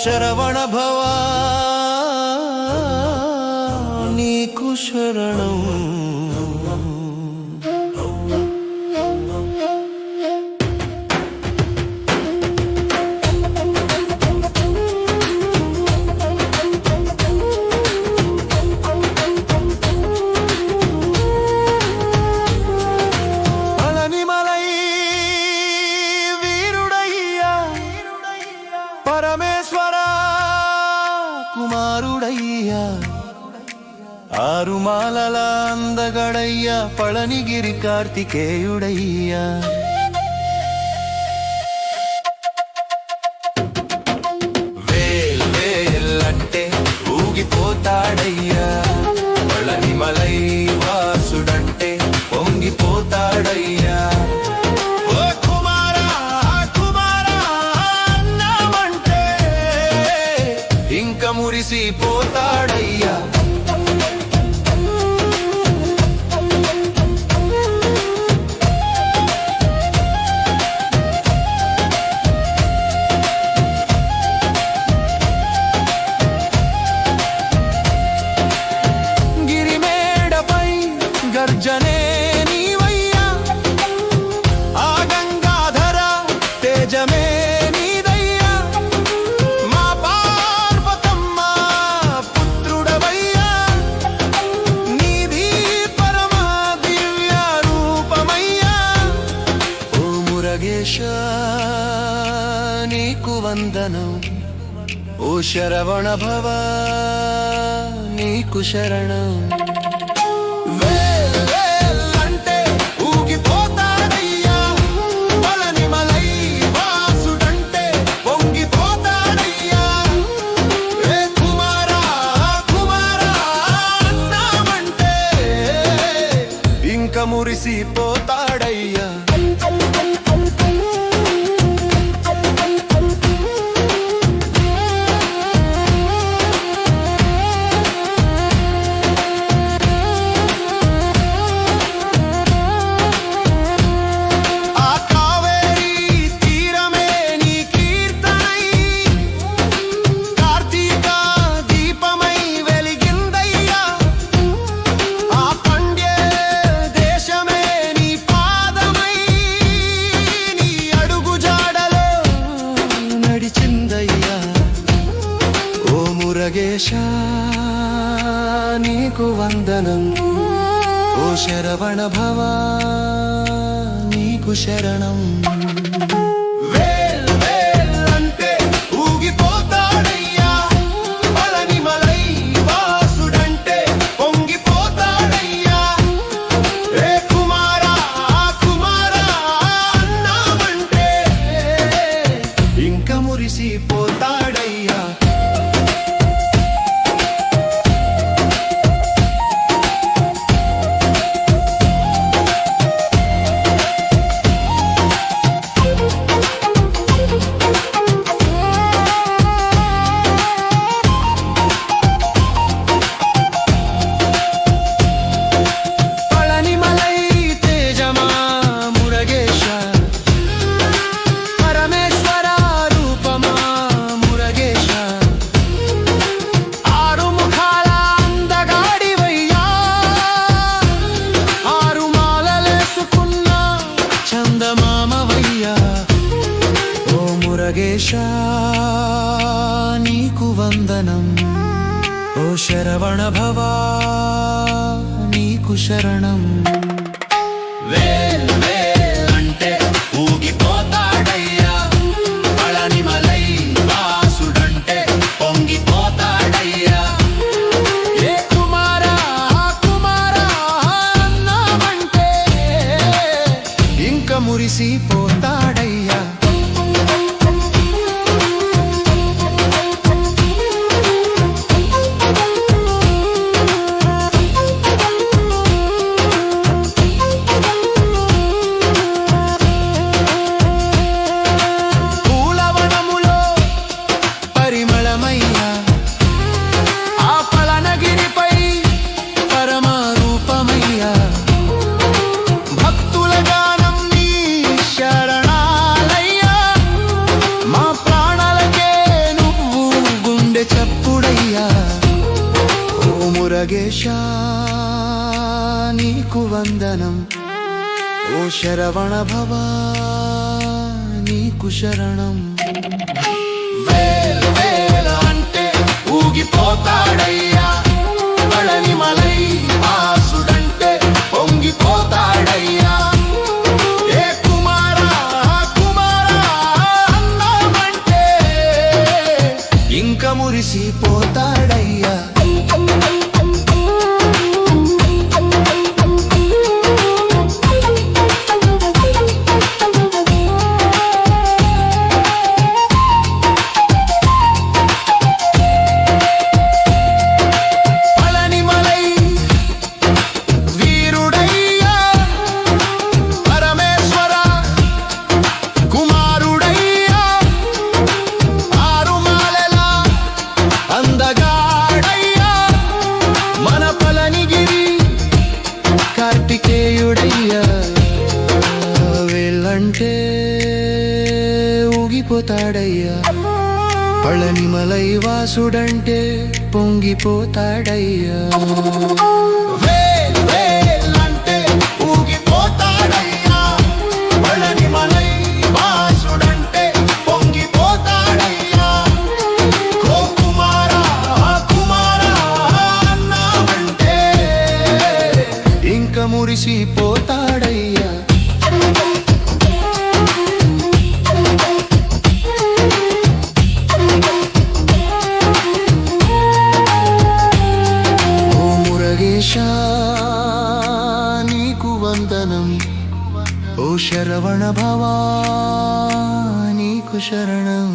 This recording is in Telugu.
శరవణ భవ నీకు శరణం. కుమారుడయ్యా ఆరుమాలల అందగడయ్యా పళనిగిరి కార్తికేయుడయ్యా. వేల్ వేలంటే ఊగిపోతాడయ్యా పళనిమలై వాసుడంటే పొంగిపోతాడయ్యా. మురిసిపోతాడయ్యా. గిరిమేడపై గర్జనే నీవయ్యా ఆ గంగాధర తేజమే నీకు వందనం. ఓ శరవణ భవ నీకు శరణం. అంటే ఊగిపోతాడయ్యా పళనిమలై వాసుడంటే పొంగిపోతాడయ్యా. కుమారా కుమారా అన్నామంటే ఇంక మురిసిపోతాడయ్యా. మురగేశా నీకు వందనం. ఓ శరవణ భవ నీకు శరణం. అంటే ఊగిపోతాడయ్యా పళనిమలై వాసుడంటే పొంగిపోతాడయ్యా. కుమారా కుమారా అన్నామంటే ఇంక మురిసిపోతాడయ్యా. మురగేశా నీకు వందనం. ఓ శరవణ భవ నీకు శరణం. అంటే ఊగిపోతాడయ్యా పళనిమలై వాసుడంటే పొంగిపోతాడయ్యా. కుమారా కుమారా అన్నామంటే మురిసిపోతాడయ్యా. పూలవనములో పరిమళమయ్యా, ఆ పలనగిరిపై పరమరూపమయ్యా. భక్తుల గానం నీ శరణాలయ్యా, మా ప్రాణాలకే నువ్వు గుండె చప్పుడయ్యా. ఓ మురగేశా నీకు వందనం, ఓ శరవణ భవా నీకు శరణం. వేల వేల అంటే ఊగిపోతాడయ్యా, పళనిమలై వాసుడంటే పొంగిపోతాడయ్యా. ఏ కుమారా కుమారా అన్నామంటే ఇంక మురిసిపోతాడయ్యా. కార్తికేయుడయ్యా, వెళ్ళంటే ఊగిపోతాడయ్యా, పళనిమలై వాసుడంటే పొంగిపోతాడయ్యా. వేలంటే ఊగిపోతాడయ్యా, పళనిమలై వాసుడంటే పొంగిపోతాడయ్యా. ఓ కుమారా కుమారా అన్నామంటే ఇంక మురిసిపోతాడయ్యా. ఓ మురగేశా నీకు వందనం, ఓ శరవణ భవా నీకు శరణం.